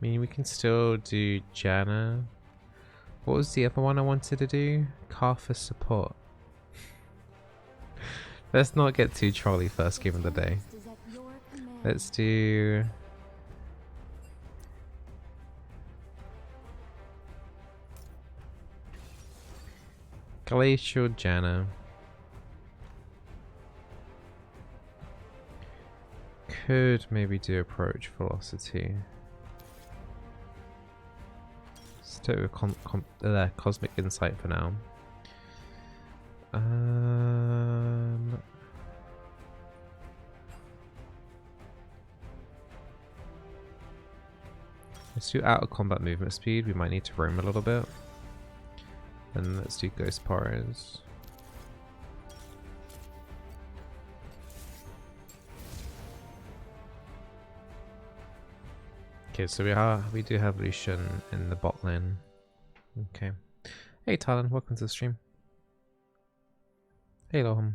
mean, we can still do Janna. What was the other one I wanted to do? Car for support. Let's not get too trolly first game of the day. Let's do... Glacial Janna. Could maybe do approach velocity. Let's do it with cosmic insight for now. Let's do out of combat movement speed. We might need to roam a little bit. And let's do ghost powers. Okay, so we do have Lucian in the bot lane. Okay. Hey Talon, welcome to the stream. Hey Loham.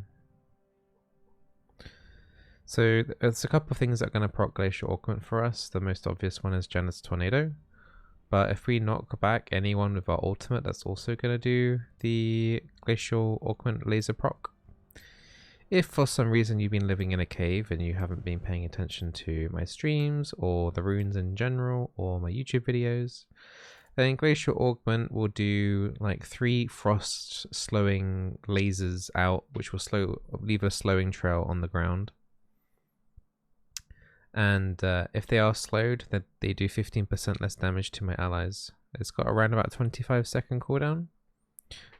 So there's a couple of things that are going to proc Glacial Augment for us. The most obvious one is Janna's Tornado. But if we knock back anyone with our ultimate, that's also going to do the Glacial Augment laser proc. If for some reason you've been living in a cave and you haven't been paying attention to my streams or the runes in general or my YouTube videos, then Glacial Augment will do like 3 frost slowing lasers out, which will leave a slowing trail on the ground. And if they are slowed, then they do 15% less damage to my allies. It's got around about 25-second cooldown.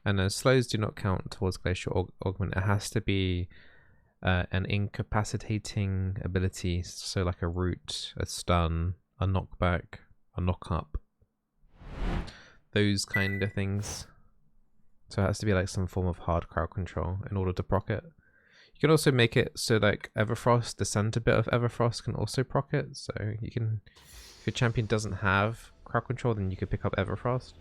And then slows do not count towards Glacial Augment. It has to be an incapacitating ability, so like a root, a stun, a knockback, a knock up. Those kind of things. So it has to be like some form of hard crowd control in order to proc it. You can also make it so like Everfrost, the center bit of Everfrost can also proc it. So you can, if your champion doesn't have crowd control, then you can pick up Everfrost.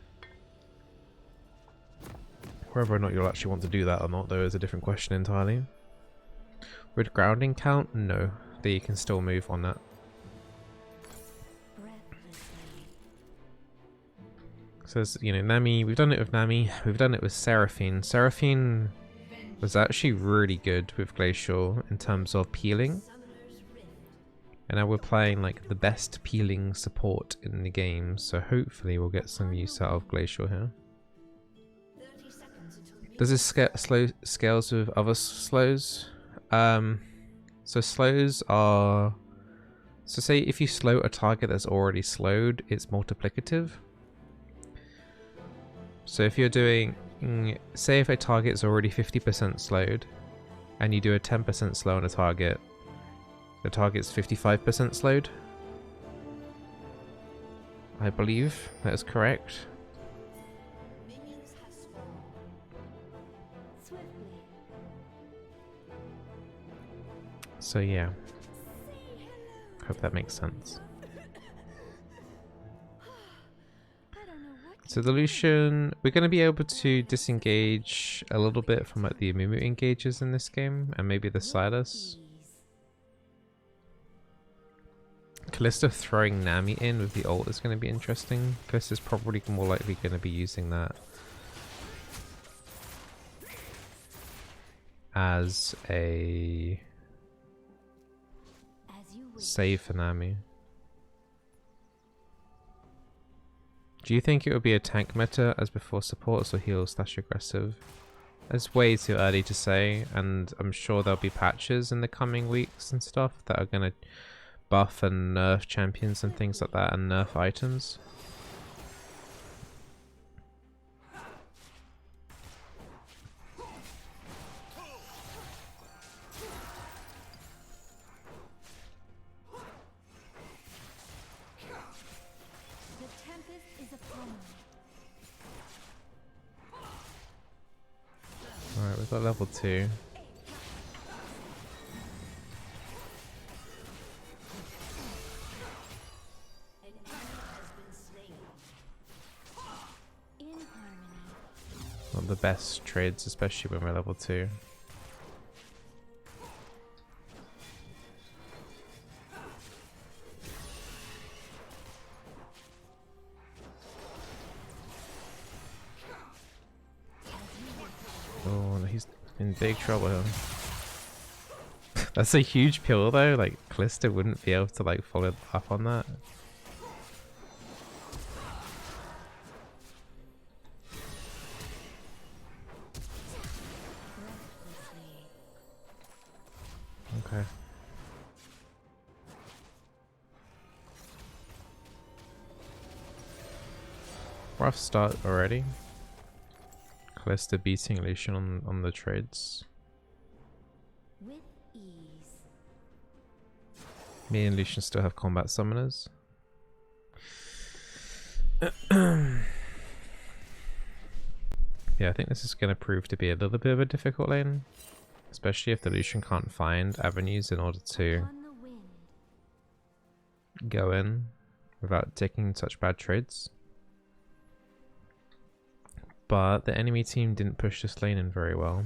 Whether or not you'll actually want to do that or not, though, is a different question entirely. Would grounding count? No. They can still move on that. So, you know, Nami, we've done it with Nami, we've done it with Seraphine. Seraphine was actually really good with Glacial in terms of peeling. And now we're playing like the best peeling support in the game, so hopefully we'll get some use out of Glacial here. Does this scales with other slows? So slows are... So say if you slow a target that's already slowed, it's multiplicative. So if you're doing... Say if a target is already 50% slowed, and you do a 10% slow on a target, the target's 55% slowed. I believe that is correct. So yeah, hope that makes sense. So the Lucian, we're going to be able to disengage a little bit from like the Amumu engages in this game, and maybe the Silas. Kalista throwing Nami in with the ult is going to be interesting. Kalista's probably more likely going to be using that as a save for Nami. Do you think it would be a tank meta as before supports or heals / aggressive? It's way too early to say, and I'm sure there'll be patches in the coming weeks and stuff that are going to buff and nerf champions and things like that, and nerf items. Alright, we've got level 2. Not the best trades, especially when we're level 2. Oh, no, he's in big trouble here. That's a huge pill though, like Callisto wouldn't be able to like follow up on that. Okay. Rough start already. Callisto beating Lucian on the trades. With ease. Me and Lucian still have combat summoners. Yeah, I think this is going to prove to be a little bit of a difficult lane. Especially if the Lucian can't find avenues in order to go in without taking such bad trades. But the enemy team didn't push this lane in very well.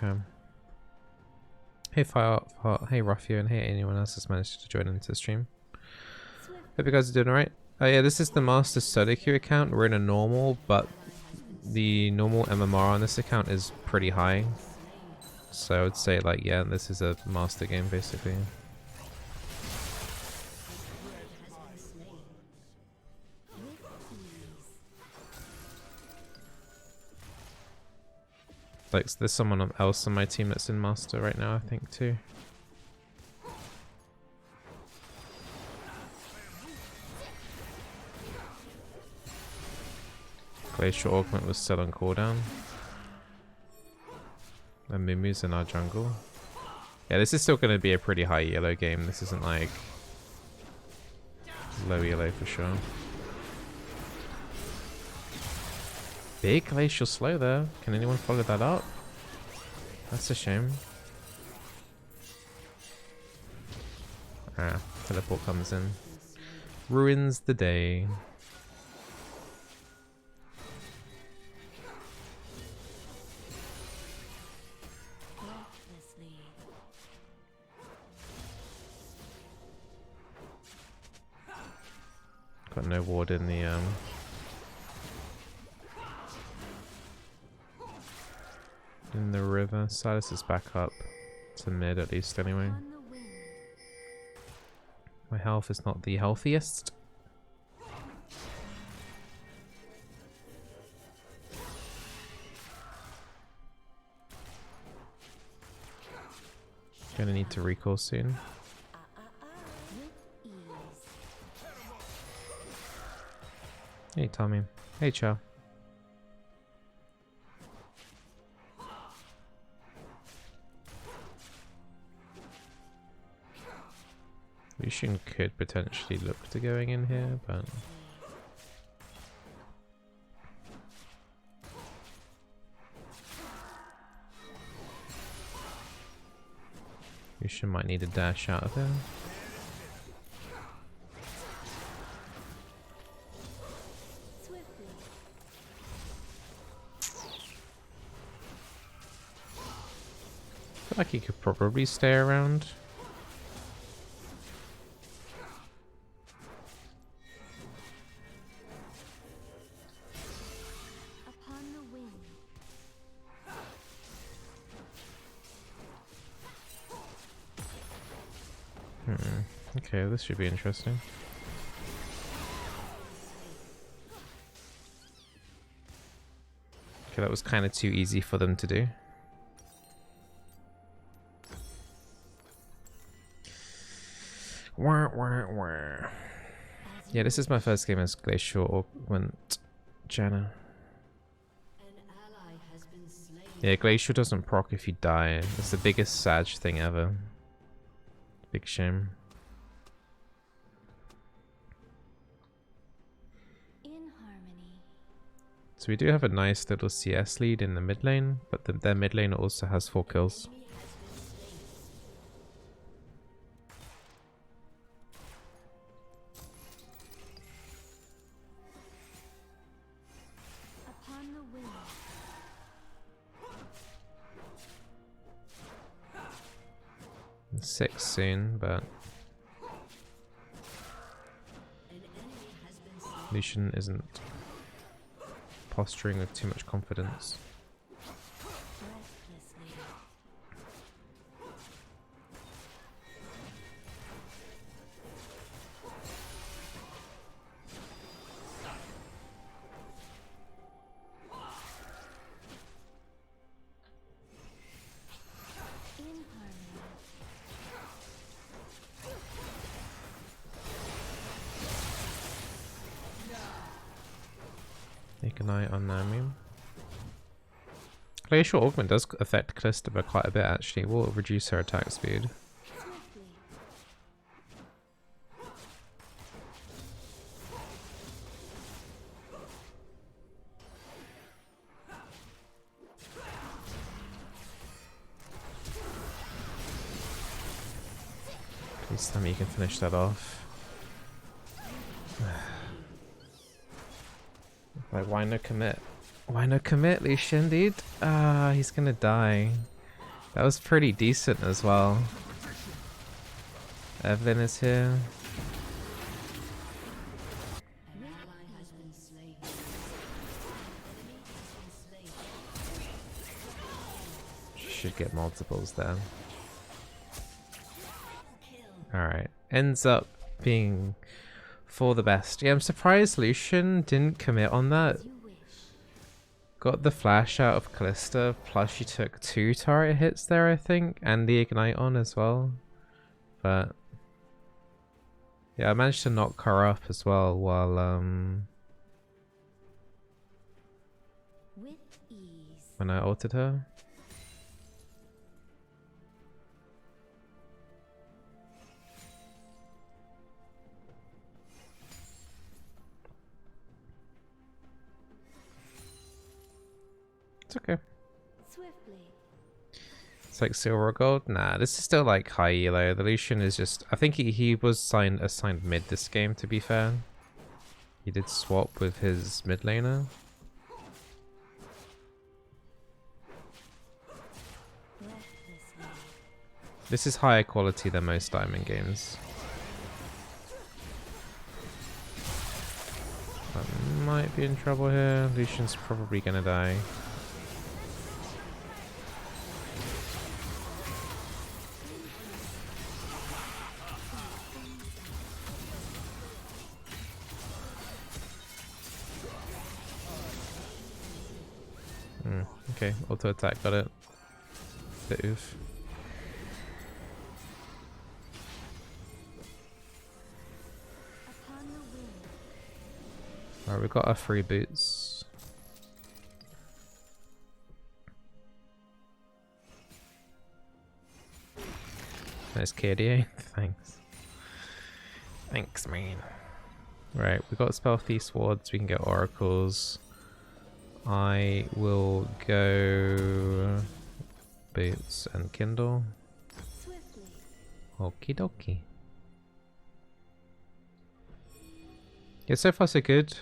Okay. Hey Fire, hey Ruffio, and hey anyone else that's managed to join into the stream. Hope you guys are doing alright. Oh yeah, this is the Master Solo queue account. We're in a normal, but the normal MMR on this account is pretty high. So I would say like, yeah, this is a master game basically. Like, there's someone else on my team that's in master right now, I think, too. Glacial Augment was still on cooldown. And Mumu's in our jungle. Yeah, this is still going to be a pretty high yellow game. This isn't like low yellow for sure. Big glacial slow there. Can anyone follow that up? That's a shame. Ah, teleport comes in. Ruins the day. Got no ward in the river. Silas is back up to mid at least anyway. My health is not the healthiest. Gonna need to recall soon. Hey Tommy. Hey Chow. Lucian could potentially look to going in here, but Lucian might need a dash out of there. I feel like he could probably stay around. Okay, this should be interesting. Okay, that was kind of too easy for them to do. Wah, wah, wah. Yeah, this is my first game as Glacial Augment Janna. Yeah, Glacial doesn't proc if you die. It's the biggest Sag thing ever. Big shame. So we do have a nice little CS lead in the mid lane, but their mid lane also has 4 kills. 6 soon, but Lucian isn't posturing with too much confidence. Keep an eye on Nami. Glacial Augment does affect Calista by quite a bit actually. It will reduce her attack speed. Please tell me you can finish that off. Like, why no commit? Why no commit, Lucian, dude? Ah, he's gonna die. That was pretty decent as well. Evelyn is here. She should get multiples there. Alright, ends up being for the best. Yeah, I'm surprised Lucian didn't commit on that. Got the flash out of Calista, plus she took 2 turret hits there, I think, and the ignite on as well. But yeah, I managed to knock her up as well while when I ulted her. It's okay. Swiftly. It's like silver or gold. Nah, this is still like high elo. The Lucian is just. I think he was assigned mid this game. To be fair, he did swap with his mid laner. This is higher quality than most diamond games. I might be in trouble here. Lucian's probably gonna die. Okay, auto attack, got it. Bit oof. Alright, we've got our free boots. Nice KDA, thanks. Thanks, man. Right, we've got Stealthy Swords, we can get Oracles. I will go boots and Kindle. Okie dokie. Yeah, so far so good.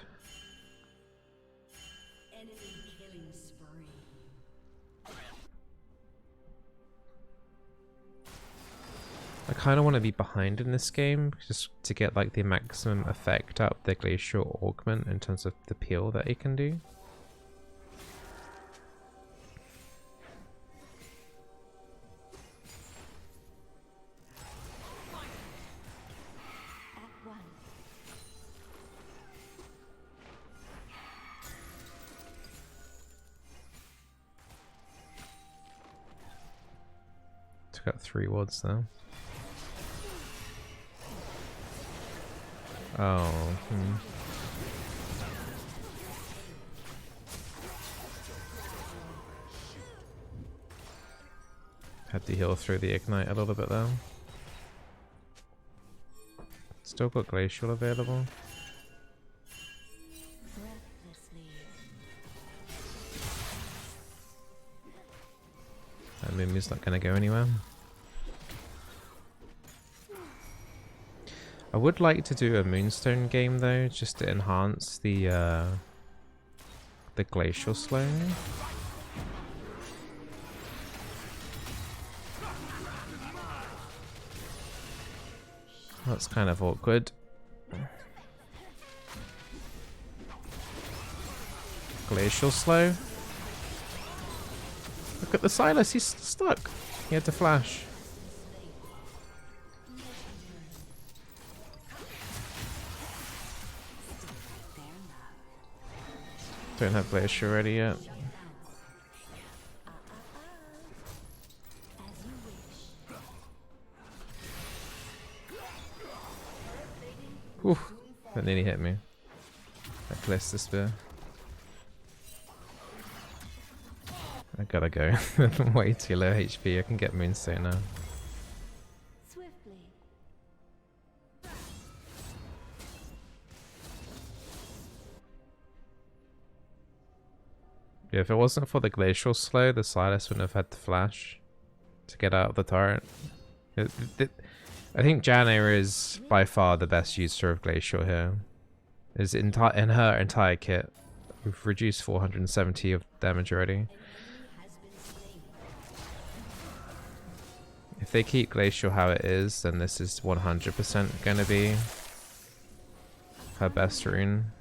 I kind of want to be behind in this game just to get like the maximum effect out of the Glacial Augment in terms of the peel that it can do. Took out 3 wards though. Oh, Had to heal through the ignite a little bit though. Still got Glacial available. That Mimi's not going to go anywhere. I would like to do a Moonstone game though, just to enhance the Glacial slowing. That's kind of awkward. Glacial slow. Look at the Silas, he's stuck. He had to flash. Don't have Glacial ready yet. Whew, that nearly hit me. That Callista Spear. I gotta go. I'm way too low HP. I can get Moonstone now. Swiftly. Yeah, if it wasn't for the Glacial slow, the Silas wouldn't have had to flash to get out of the turret. I think Janna is by far the best user of Glacial here. Is in her entire kit. We've reduced 470 of damage already. If they keep Glacial how it is, then this is 100% gonna be her best rune.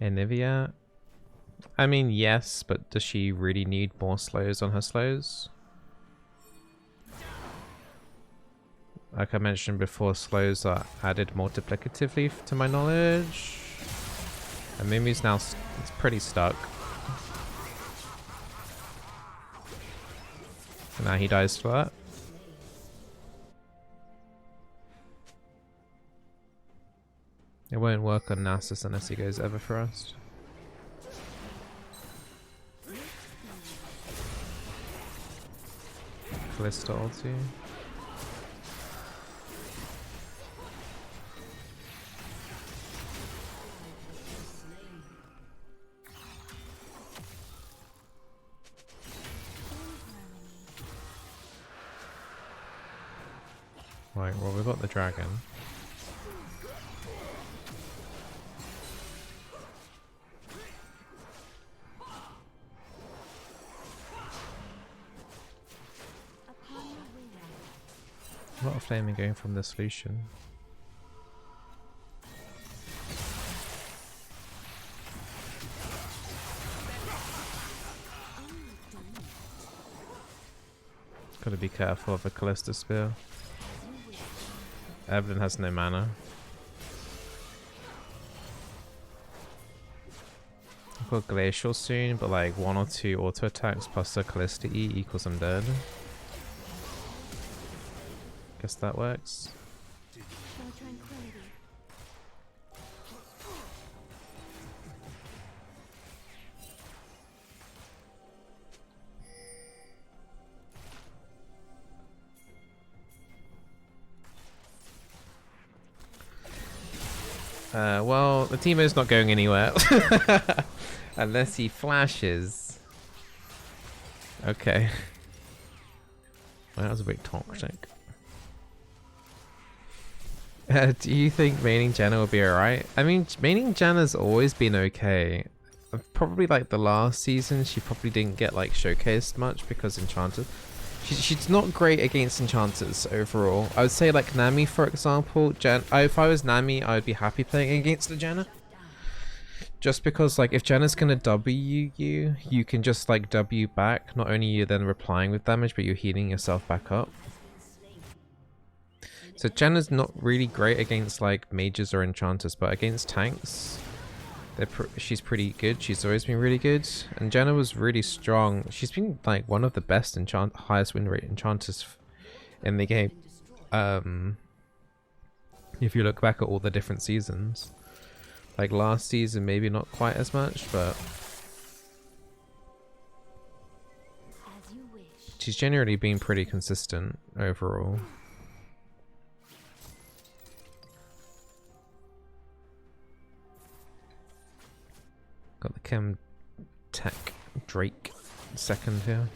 Anivia? I mean, yes, but does she really need more slows on her slows? Like I mentioned before, slows are added multiplicatively to my knowledge. And Mimi's now it's pretty stuck. And now he dies for that. It won't work on Nasus unless he goes Everfrost. Callista ulti. Right, well we've got the dragon. A lot of flaming going from the solution. Gotta be careful of a Callista Spear. Evelyn has no mana. I've got Glacial soon, but like 1 or 2 auto attacks plus a Callista E equals I'm dead. Guess that works. Well, the Teemo's not going anywhere. Unless he flashes. Okay. Well, that was a bit toxic. Do you think maining Janna will be alright? I mean, maining Janna's always been okay. Probably like the last season, she probably didn't get like showcased much because Enchanters. She's not great against Enchanters overall. I would say like Nami, for example. If I was Nami, I would be happy playing against the Janna. Just because like if Janna's gonna W you, you can just like W back. Not only you're then replying with damage, but you're healing yourself back up. So Janna's not really great against like mages or enchanters, but against tanks, she's pretty good. She's always been really good. And Janna was really strong. She's been like one of the best highest win rate enchanters in the game. If you look back at all the different seasons. Like last season maybe not quite as much, but she's generally been pretty consistent overall. Got the Chem Tech Drake second here.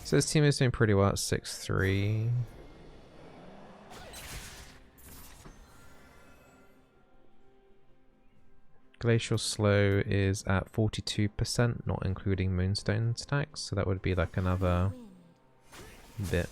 So this team is doing pretty well at 6-3. Glacial Slow is at 42%, not including Moonstone stacks, so that would be like another bit.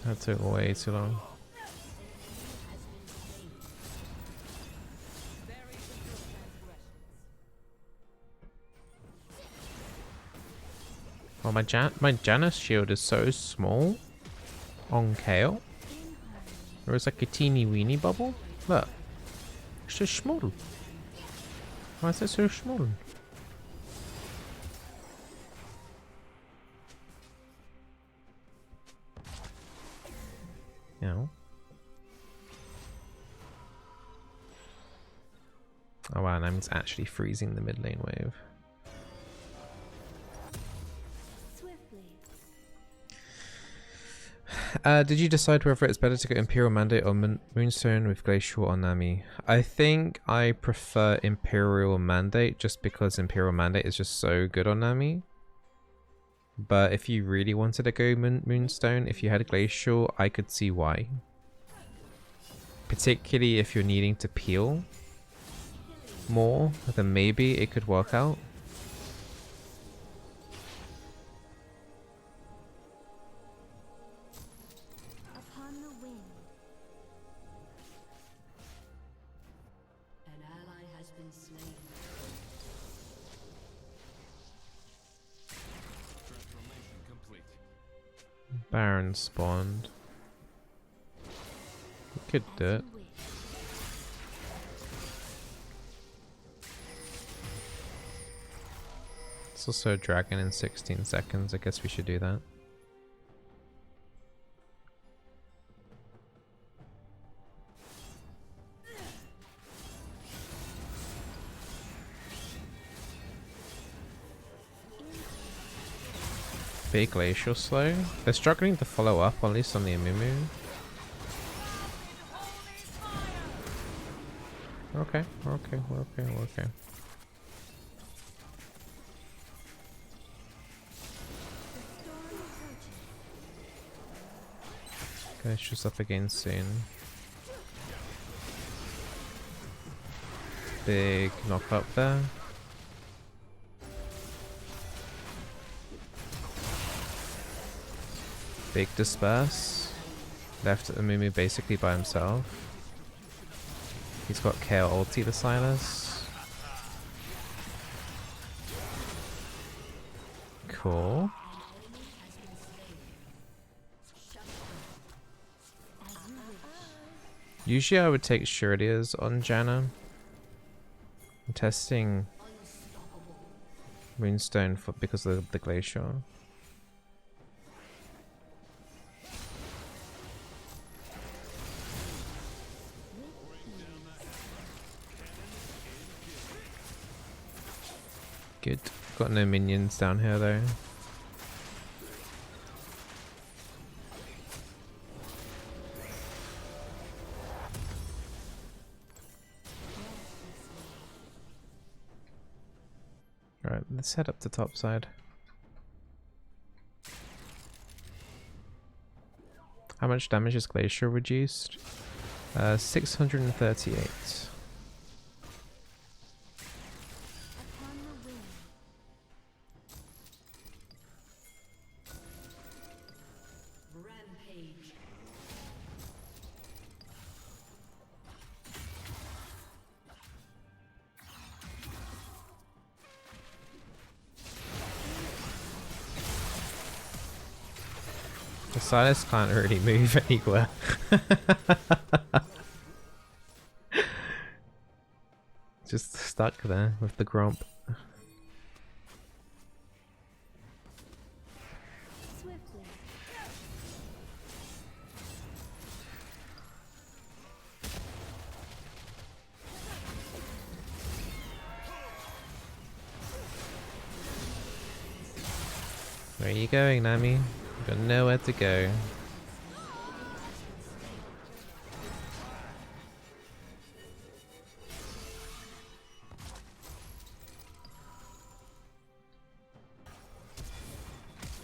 That took way too long. Oh, my Janna shield is so small on Kale. There is like a teeny weeny bubble. Look. It's so small. Why is it so small? No. Oh wow, that means actually freezing the mid lane wave. Did you decide whether it's better to go Imperial Mandate or Moonstone with Glacial or Nami? I think I prefer Imperial Mandate just because Imperial Mandate is just so good on Nami. But if you really wanted to go Moonstone, if you had Glacial, I could see why. Particularly if you're needing to peel more, then maybe it could work out. Baron spawned. We could do it. It's also a dragon in 16 seconds. I guess we should do that. Big Glacial Slow. They're struggling to follow up, at least on the Amumu. Okay, we're okay, we're okay, we're okay. Glacial's up again soon. Big knock up there. Big disperse. Left Amumu basically by himself. He's got Kale ulti to Silas. Cool. Usually I would take Shurdias on Janna. I'm testing Moonstone because of the Glacial. Good. Got no minions down here though. Alright, let's head up to top side. How much damage is Glacial reduced? 638. The Silas can't really move anywhere. Just stuck there with the Gromp. Where are you going, Nami? You've got nowhere to go.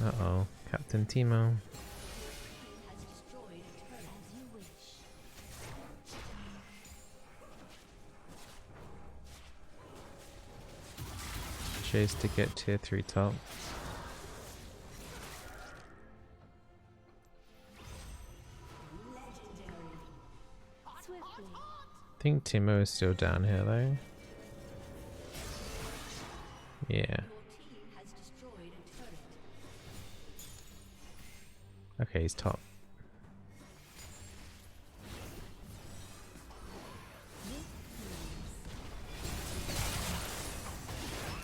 Uh-oh, Captain Timo. Chase to get tier 3 top. Swiftly. I think Timo is still down here though. Yeah. Okay, he's top.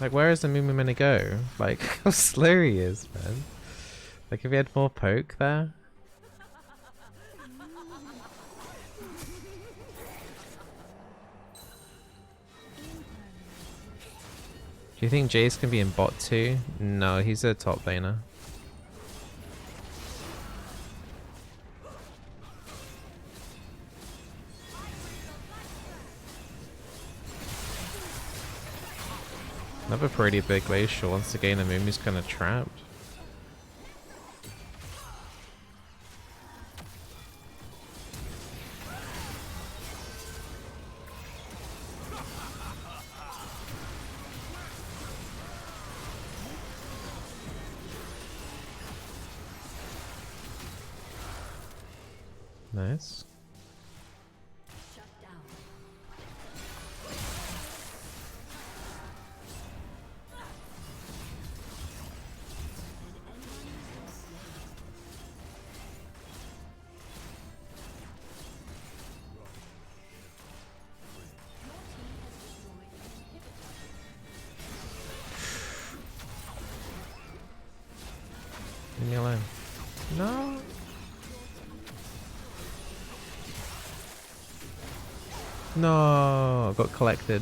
Like, where is the Mumu gonna go? Like, how slow he is, man. Like, if he had more poke there. Do you think Jace can be in bot too? No, he's a top laner. Another pretty big Glacial. Once again, the Mumu's kind of trapped. Nice. Leave me alone. No. No, I got collected.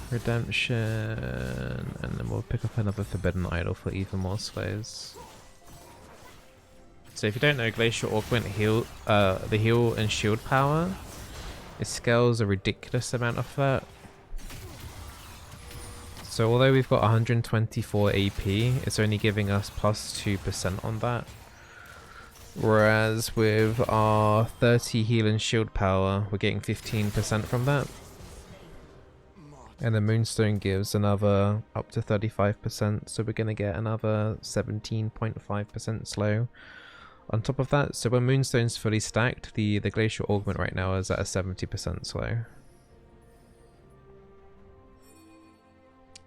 Redemption, and then we'll pick up another Forbidden Idol for even more slays. So if you don't know, Glacial Augment heal, the heal and shield power, it scales a ridiculous amount of that. So although we've got 124 AP, it's only giving us plus 2% on that. Whereas with our 30 heal and shield power, we're getting 15% from that. And the Moonstone gives another up to 35%, so we're going to get another 17.5% slow on top of that. So when Moonstone's fully stacked, the Glacial Augment right now is at a 70% slow.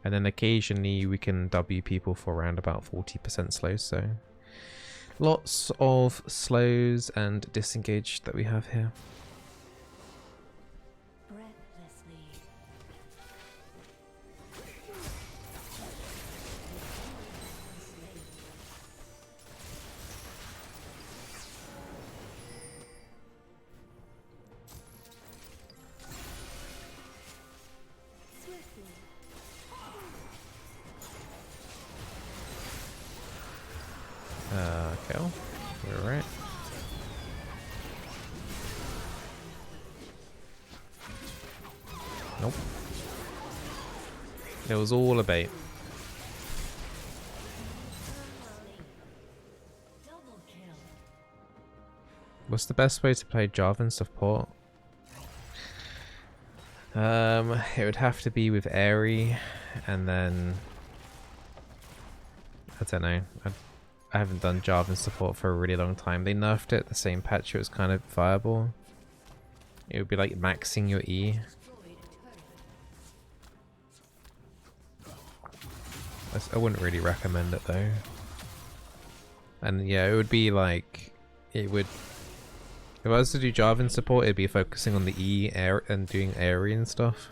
And then occasionally we can W people for around about 40% slow, so lots of slows and disengage that we have here. Okay, you're right. Nope. It was all a bait. What's the best way to play Jarvan support? It would have to be with Airy, and then I don't know. I haven't done Jarvan support for a really long time. They nerfed it the same patch, it was kind of viable. It would be like maxing your E. I wouldn't really recommend it though. And yeah, it would be like, it would, if I was to do Jarvan support, it'd be focusing on the E air and doing Airy and stuff.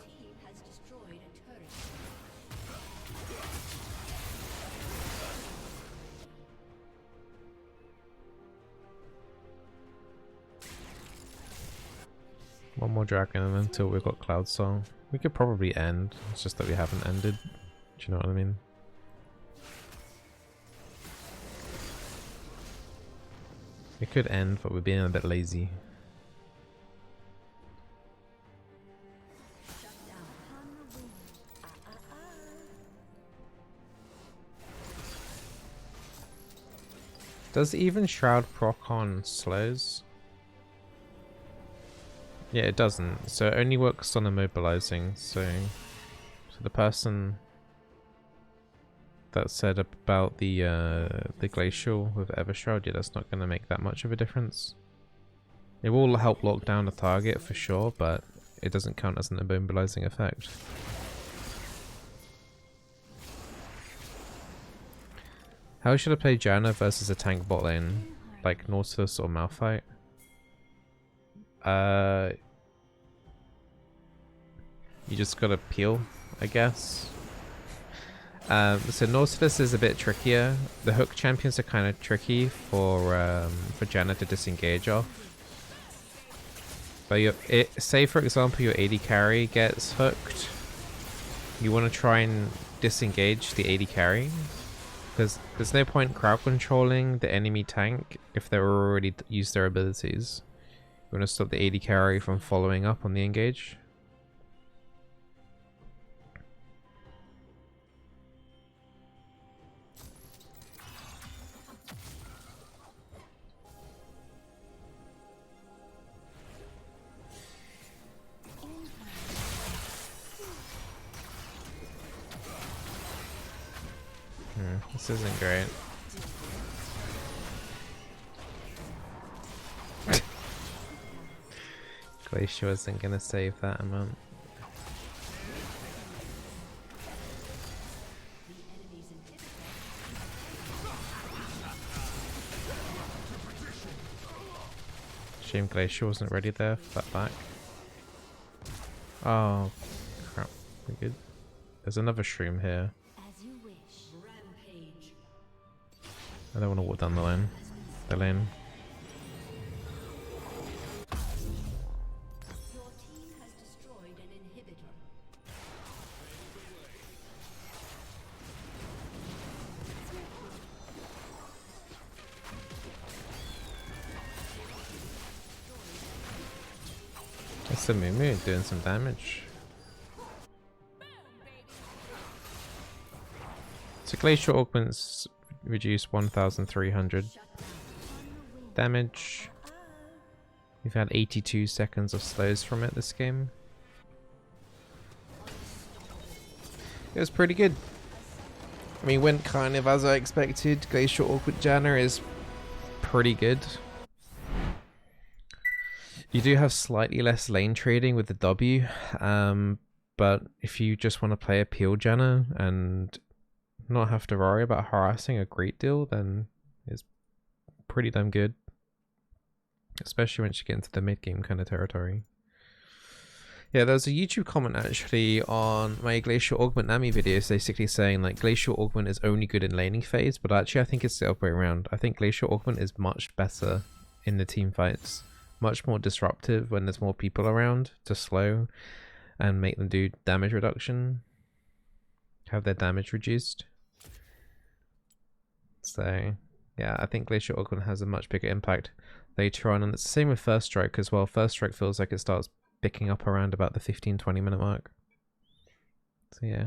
One more dragon and until we've got Cloud Song. We could probably end, it's just that we haven't ended. Do you know what I mean? We could end, but we're being a bit lazy. Does even Shroud proc on slows? Yeah, it doesn't. So it only works on immobilizing. So the person that said about the glacial with Evershroud, yeah, that's not going to make that much of a difference. It will help lock down the target for sure, but it doesn't count as an immobilizing effect. How should I play Janna versus a tank bot lane? Like Nautilus or Malphite? You just gotta peel, I guess. So Nautilus is a bit trickier. The hook champions are kind of tricky for Janna to disengage off. But say for example your AD carry gets hooked, you want to try and disengage the AD carry, because there's no point crowd controlling the enemy tank if they're already used their abilities. You want to stop the AD carry from following up on the engage. This isn't great. Glacial isn't gonna save that amount. Shame Glacial wasn't ready there for that back. Oh crap, we're good. There's another shroom here. I don't want to walk down the lane. The lane. Your team has destroyed an inhibitor. That's the Moo doing some damage. So Glacial Augments reduce 1,300 damage. We've had 82 seconds of slows from it this game. It was pretty good. I mean, went kind of as I expected. Glacial Augment Janna is pretty good. You do have slightly less lane trading with the W, but if you just want to play a peel Janna and not have to worry about harassing a great deal, then it's pretty damn good. Especially once you get into the mid-game kind of territory. Yeah, there's a YouTube comment actually on my Glacial Augment Nami videos basically saying like Glacial Augment is only good in laning phase, but actually I think it's the other way around. I think Glacial Augment is much better in the team fights. Much more disruptive when there's more people around to slow and make them do damage reduction. Have their damage reduced. So yeah, I think Glacial Augment has a much bigger impact later on, and it's the same with First Strike as well. First Strike feels like it starts picking up around about the 15-20 minute mark. So yeah.